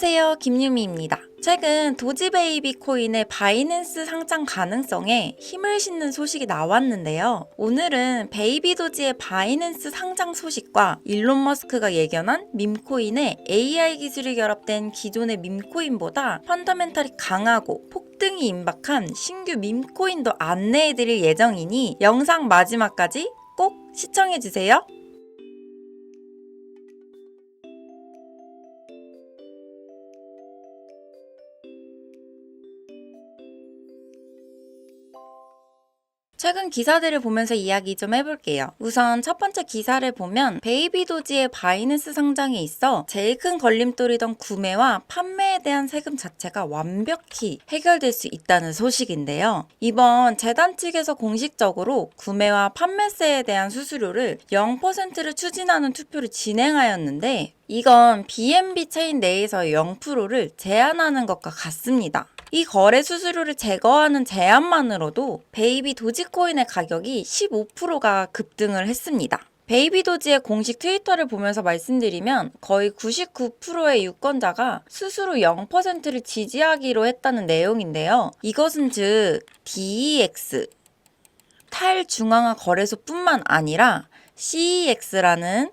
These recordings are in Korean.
안녕하세요, 김유미입니다. 최근 도지베이비 코인의 바이낸스 상장 가능성에 힘을 싣는 소식이 나왔는데요. 오늘은 베이비도지의 바이낸스 상장 소식과 일론 머스크가 예견한 밈코인의 AI 기술이 결합된 기존의 밈코인보다 펀더멘탈이 강하고 폭등이 임박한 신규 밈코인도 안내해드릴 예정이니 영상 마지막까지 꼭 시청해주세요. 최근 기사들을 보면서 이야기 좀 해볼게요. 우선 첫 번째 기사를 보면 베이비도지의 바이낸스 상장에 있어 제일 큰 걸림돌이던 구매와 판매에 대한 세금 자체가 완벽히 해결될 수 있다는 소식인데요. 이번 재단 측에서 공식적으로 구매와 판매세에 대한 수수료를 0%를 추진하는 투표를 진행하였는데 이건 BNB 체인 내에서 0%를 제한하는 것과 같습니다. 이 거래 수수료를 제거하는 제한만으로도 베이비 도지코인의 가격이 15%가 급등을 했습니다. 베이비 도지의 공식 트위터를 보면서 말씀드리면 거의 99%의 유권자가 스스로 0%를 지지하기로 했다는 내용인데요. 이것은 즉 DEX 탈중앙화 거래소뿐만 아니라 CEX라는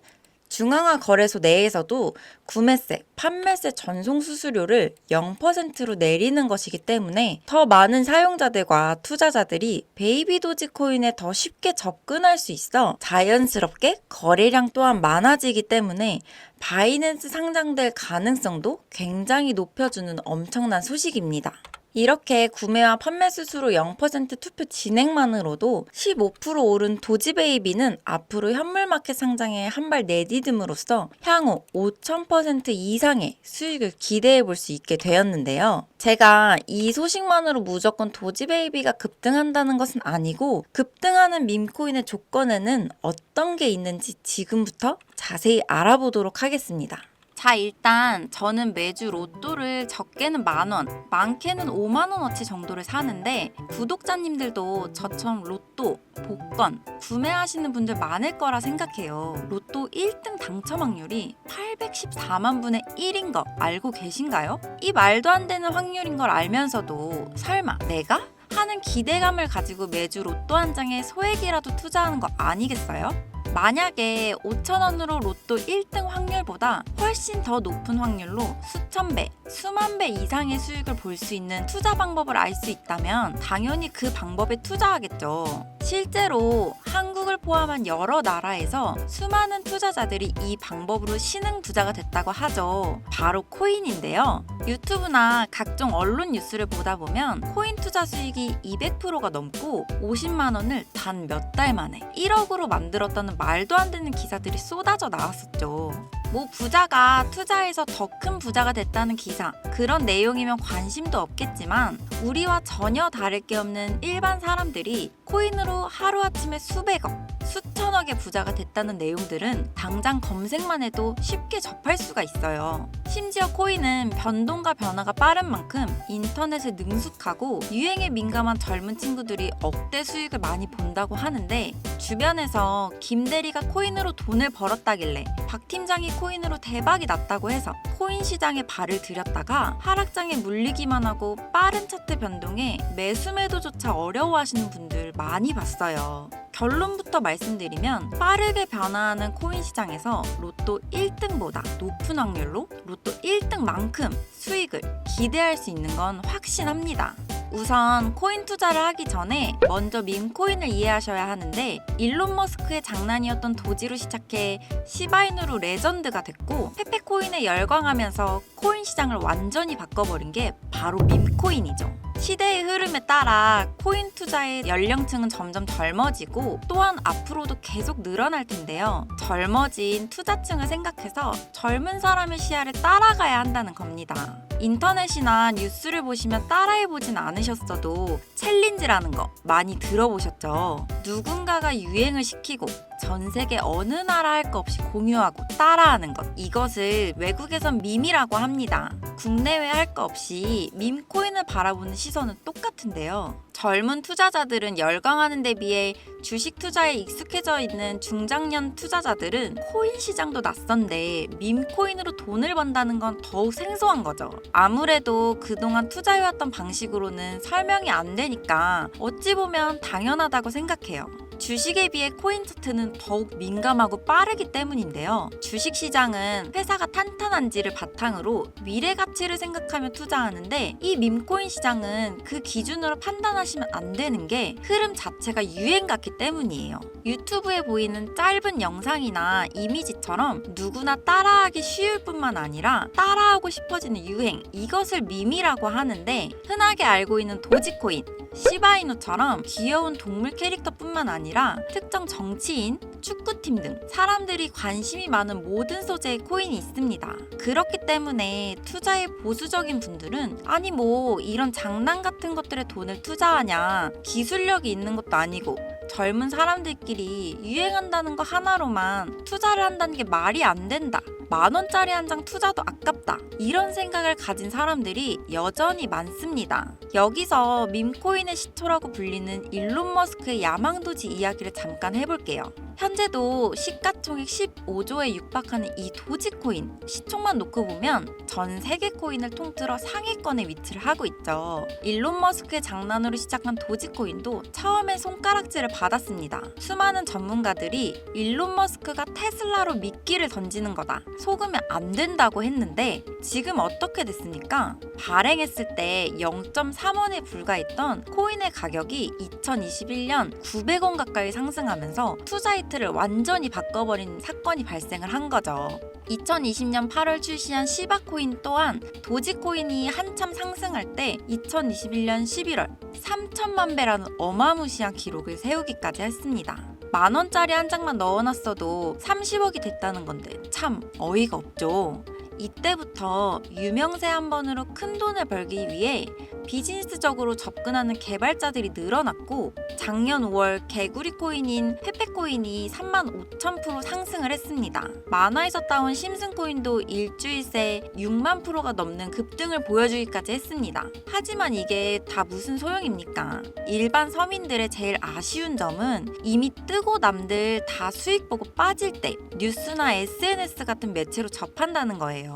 중앙화 거래소 내에서도 구매세, 판매세 전송 수수료를 0%로 내리는 것이기 때문에 더 많은 사용자들과 투자자들이 베이비 도지코인에 더 쉽게 접근할 수 있어 자연스럽게 거래량 또한 많아지기 때문에 바이낸스 상장될 가능성도 굉장히 높여주는 엄청난 소식입니다. 이렇게 구매와 판매 수수료 0% 투표 진행만으로도 15% 오른 도지베이비는 앞으로 현물마켓 상장에 한 발 내디딤으로써 향후 5000% 이상의 수익을 기대해 볼 수 있게 되었는데요. 제가 이 소식만으로 무조건 도지베이비가 급등한다는 것은 아니고 급등하는 밈코인의 조건에는 어떤 게 있는지 지금부터 자세히 알아보도록 하겠습니다. 자, 일단 저는 매주 로또를 적게는 10,000원, 많게는 50,000원어치 정도를 사는데 구독자님들도 저처럼 로또, 복권 구매하시는 분들 많을 거라 생각해요. 로또 1등 당첨 확률이 814만 분의 1인 거 알고 계신가요? 이 말도 안 되는 확률인 걸 알면서도 설마 내가? 하는 기대감을 가지고 매주 로또 한 장에 소액이라도 투자하는 거 아니겠어요? 만약에 5,000원으로 로또 1등 확률보다 훨씬 더 높은 확률로 수천 배, 수만 배 이상의 수익을 볼 수 있는 투자 방법을 알 수 있다면 당연히 그 방법에 투자하겠죠. 실제로 한국을 포함한 여러 나라에서 수많은 투자자들이 이 방법으로 신흥 부자가 됐다고 하죠. 바로 코인인데요. 유튜브나 각종 언론 뉴스를 보다 보면 코인 투자 수익이 200%가 넘고 50만 원을 단 몇 달 만에 1억으로 만들었다는 말도 안 되는 기사들이 쏟아져 나왔었죠. 뭐 부자가 투자해서 더 큰 부자가 됐다는 기사, 그런 내용이면 관심도 없겠지만 우리와 전혀 다를 게 없는 일반 사람들이 코인으로 하루아침에 수백억, 수천억의 부자가 됐다는 내용들은 당장 검색만 해도 쉽게 접할 수가 있어요. 심지어 코인은 변동과 변화가 빠른 만큼 인터넷에 능숙하고 유행에 민감한 젊은 친구들이 억대 수익을 많이 본다고 하는데 주변에서 김 대리가 코인으로 돈을 벌었다길래 박 팀장이 코인으로 대박이 났다고 해서 코인 시장에 발을 들였다가 하락장에 물리기만 하고 빠른 차트 변동에 매수 매도조차 어려워하시는 분들 많이 봤어요. 결론부터 말씀드리면 빠르게 변화하는 코인 시장에서 로또 1등보다 높은 확률로 로또 1등만큼 수익을 기대할 수 있는 건 확신합니다. 우선 코인 투자를 하기 전에 먼저 밈코인을 이해하셔야 하는데 일론 머스크의 장난이었던 도지로 시작해 시바이누로 레전드가 됐고 페페코인에 열광하면서 코인 시장을 완전히 바꿔버린 게 바로 밈코인이죠. 시대의 흐름에 따라 코인 투자의 연령층은 점점 젊어지고 또한 앞으로도 계속 늘어날 텐데요. 젊어진 투자층을 생각해서 젊은 사람의 시야를 따라가야 한다는 겁니다. 인터넷이나 뉴스를 보시면 따라해보진 않으셨어도 챌린지라는 거 많이 들어보셨죠? 누군가가 유행을 시키고 전 세계 어느 나라 할 거 없이 공유하고 따라하는 것. 이것을 외국에선 밈이라고 합니다. 국내외 할 거 없이 밈코인을 바라보는 시선은 똑같은데요. 젊은 투자자들은 열광하는 데 비해 주식 투자에 익숙해져 있는 중장년 투자자들은 코인 시장도 낯선데 밈코인으로 돈을 번다는 건 더욱 생소한 거죠. 아무래도 그동안 투자해왔던 방식으로는 설명이 안 되니까 어찌 보면 당연하다고 생각해요. 주식에 비해 코인 차트는 더욱 민감하고 빠르기 때문인데요. 주식시장은 회사가 탄탄한지를 바탕으로 미래 가치를 생각하며 투자하는데 이 밈코인 시장은 그 기준으로 판단하시면 안 되는 게 흐름 자체가 유행 같기 때문이에요. 유튜브에 보이는 짧은 영상이나 이미지처럼 누구나 따라하기 쉬울 뿐만 아니라 따라하고 싶어지는 유행, 이것을 밈이라고 하는데 흔하게 알고 있는 도지코인, 시바이누처럼 귀여운 동물 캐릭터뿐만 아니라 특정 정치인, 축구팀 등 사람들이 관심이 많은 모든 소재의 코인이 있습니다. 그렇기 때문에 투자에 보수적인 분들은 아니 뭐 이런 장난 같은 것들에 돈을 투자하냐, 기술력이 있는 것도 아니고 젊은 사람들끼리 유행한다는 거 하나로만 투자를 한다는 게 말이 안 된다. 10,000원짜리 한 장 투자도 아깝다. 이런 생각을 가진 사람들이 여전히 많습니다. 여기서 밈코인의 시초라고 불리는 일론 머스크의 야망도지 이야기를 잠깐 해볼게요. 현재도 시가총액 15조에 육박하는 이 도지코인, 시총만 놓고 보면 전 세계 코인을 통틀어 상위권에 위치를 하고 있죠. 일론 머스크의 장난으로 시작한 도지코인도 처음엔 손가락질을 받았습니다. 수많은 전문가들이 일론 머스크가 테슬라로 미끼를 던지는 거다, 속으면 안 된다고 했는데 지금 어떻게 됐습니까? 발행했을 때 0.3원에 불과했던 코인의 가격이 2021년 900원 가까이 상승하면서 투자 이틀을 완전히 바꿔버린 사건이 발생을 한 거죠. 2020년 8월 출시한 시바코인 또한 도지코인이 한참 상승할 때 2021년 11월 3천만 배라는 어마무시한 기록을 세우기까지 했습니다. 10,000원짜리 한 장만 넣어놨어도 30억이 됐다는 건데 참 어이가 없죠. 이때부터 유명세 한 번으로 큰 돈을 벌기 위해 비즈니스적으로 접근하는 개발자들이 늘어났고 작년 5월 개구리 코인인 페페코인이 35,000% 상승을 했습니다. 만화에서 따온 심슨코인도 일주일 새 6만 프로가 넘는 급등을 보여주기까지 했습니다. 하지만 이게 다 무슨 소용입니까? 일반 서민들의 제일 아쉬운 점은 이미 뜨고 남들 다 수익 보고 빠질 때 뉴스나 SNS 같은 매체로 접한다는 거예요.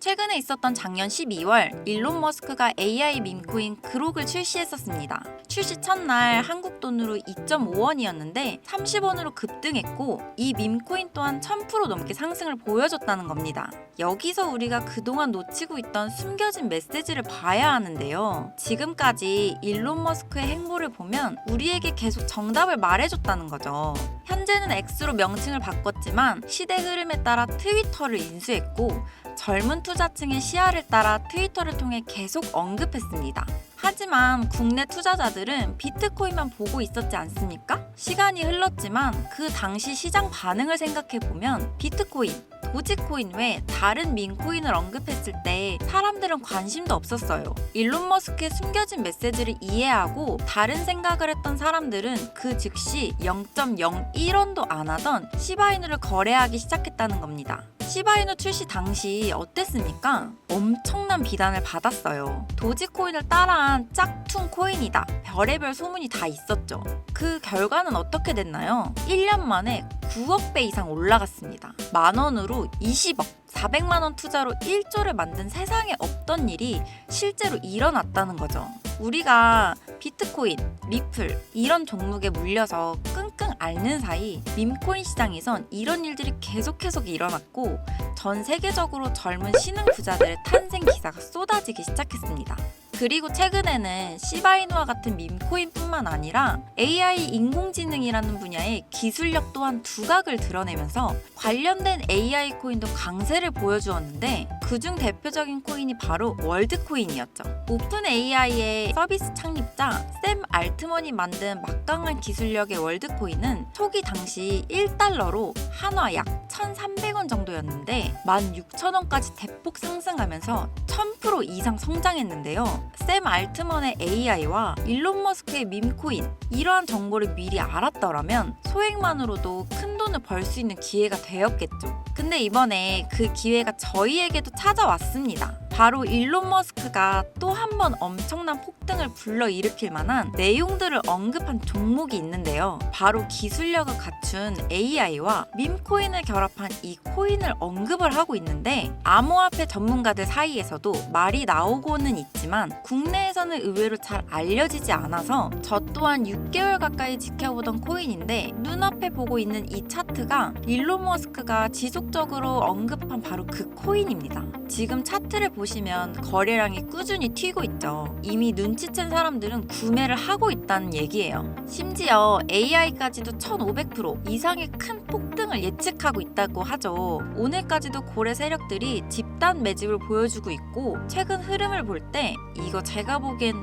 최근에 있었던 작년 12월 일론 머스크가 AI 밈코인 그록을 출시했었습니다. 출시 첫날 한국 돈으로 2.5원이었는데 30원으로 급등했고 이 밈코인 또한 1000% 넘게 상승을 보여줬다는 겁니다. 여기서 우리가 그동안 놓치고 있던 숨겨진 메시지를 봐야 하는데요. 지금까지 일론 머스크의 행보를 보면 우리에게 계속 정답을 말해줬다는 거죠. 현재는 X로 명칭을 바꿨지만 시대 흐름에 따라 트위터를 인수했고 젊은 투자층의 시야를 따라 트위터를 통해 계속 언급했습니다. 하지만 국내 투자자들은 비트코인만 보고 있었지 않습니까? 시간이 흘렀지만 그 당시 시장 반응을 생각해보면 비트코인, 도지코인 외 다른 밈코인을 언급했을 때 사람들은 관심도 없었어요. 일론 머스크의 숨겨진 메시지를 이해하고 다른 생각을 했던 사람들은 그 즉시 0.01원도 안 하던 시바이누를 거래하기 시작했다는 겁니다. 시바이누 출시 당시 어땠습니까? 엄청난 비난을 받았어요. 도지코인을 따라한 짝퉁 코인이다. 별의별 소문이 다 있었죠. 그 결과는 어떻게 됐나요? 1년 만에 9억 배 이상 올라갔습니다. 10,000원으로 20억, 400만 원 투자로 1조를 만든 세상에 없던 일이 실제로 일어났다는 거죠. 우리가 비트코인, 리플 이런 종목에 물려서 끙끙 앓는 사이 밈코인 시장에선 이런 일들이 계속 일어났고 전 세계적으로 젊은 신흥 부자들의 탄생 기사가 쏟아지기 시작했습니다. 그리고 최근에는 시바이누와 같은 밈코인뿐만 아니라 AI 인공지능이라는 분야의 기술력 또한 두각을 드러내면서 관련된 AI 코인도 강세를 보여주었는데 그중 대표적인 코인이 바로 월드코인이었죠. 오픈 AI의 서비스 창립자 샘 알트먼이 만든 막강한 기술력의 월드코인은 초기 당시 1달러로 한화 약 1,300원 정도였는데 16,000원까지 대폭 상승하면서 1000% 이상 성장했는데요. 샘 알트먼의 AI와 일론 머스크의 밈코인, 이러한 정보를 미리 알았더라면 소액만으로도 큰 돈을 벌 수 있는 기회가 되었겠죠. 근데 이번에 그 기회가 저희에게도 찾아왔습니다. 바로 일론 머스크가 또 한 번 엄청난 폭등을 불러일으킬 만한 내용들을 언급한 종목이 있는데요. 바로 기술력을 갖춘 AI와 밈코인을 결합한 이 코인을 언급을 하고 있는데, 암호화폐 전문가들 사이에서도 말이 나오고는 있지만 국내에서는 의외로 잘 알려지지 않아서 저 또한 6개월 가까이 지켜보던 코인인데, 눈앞에 보고 있는 이 차트가 일론 머스크가 지속적으로 언급한 바로 그 코인입니다. 지금 차트를 보시면 거래량이 꾸준히 튀고 있죠. 이미 눈치챈 사람들은 구매를 하고 있다는 얘기예요. 심지어 AI까지도 1500% 이상의 큰 폭등을 예측하고 있다고 하죠. 오늘까지도 고래 세력들이 집단 매집을 보여주고 있고, 최근 흐름을 볼 때 이거 제가 보기엔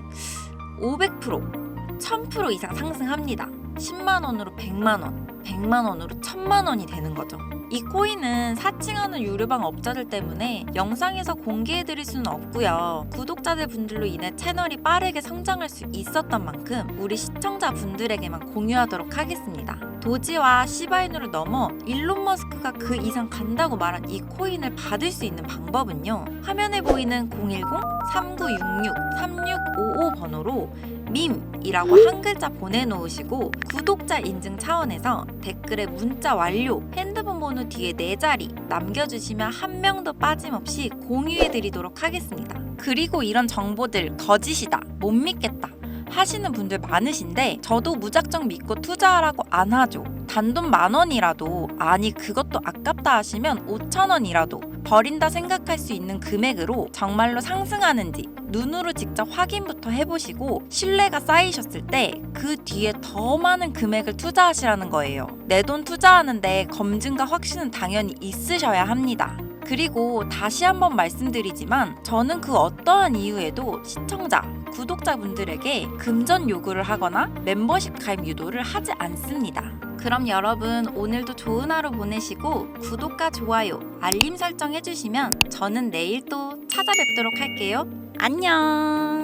500%, 1000% 이상 상승합니다. 10만 원으로 100만 원, 100만 원으로 1000만 원이 되는 거죠. 이 코인은 사칭하는 유료방 업자들 때문에 영상에서 공개해드릴 수는 없고요. 구독자들 분들로 인해 채널이 빠르게 성장할 수 있었던 만큼 우리 시청자분들에게만 공유하도록 하겠습니다. 도지와 시바이누를 넘어 일론 머스크가 그 이상 간다고 말한 이 코인을 받을 수 있는 방법은요. 화면에 보이는 010-3966-3655 번호로 밈이라고 한 글자 보내놓으시고, 구독자 인증 차원에서 댓글에 문자 완료, 핸드폰 번호 뒤에 4자리 남겨주시면 한 명도 빠짐없이 공유해드리도록 하겠습니다. 그리고 이런 정보들 거짓이다, 못 믿겠다 하시는 분들 많으신데, 저도 무작정 믿고 투자하라고 안 하죠. 단돈 10,000원이라도, 아니 그것도 아깝다 하시면 5,000원이라도 버린다 생각할 수 있는 금액으로 정말로 상승하는지 눈으로 직접 확인부터 해보시고, 신뢰가 쌓이셨을 때 그 뒤에 더 많은 금액을 투자하시라는 거예요. 내 돈 투자하는데 검증과 확신은 당연히 있으셔야 합니다. 그리고 다시 한번 말씀드리지만 저는 그 어떠한 이유에도 시청자, 구독자분들에게 금전 요구를 하거나 멤버십 가입 유도를 하지 않습니다. 그럼 여러분, 오늘도 좋은 하루 보내시고 구독과 좋아요, 알림 설정 해주시면 저는 내일 또 찾아뵙도록 할게요. 안녕!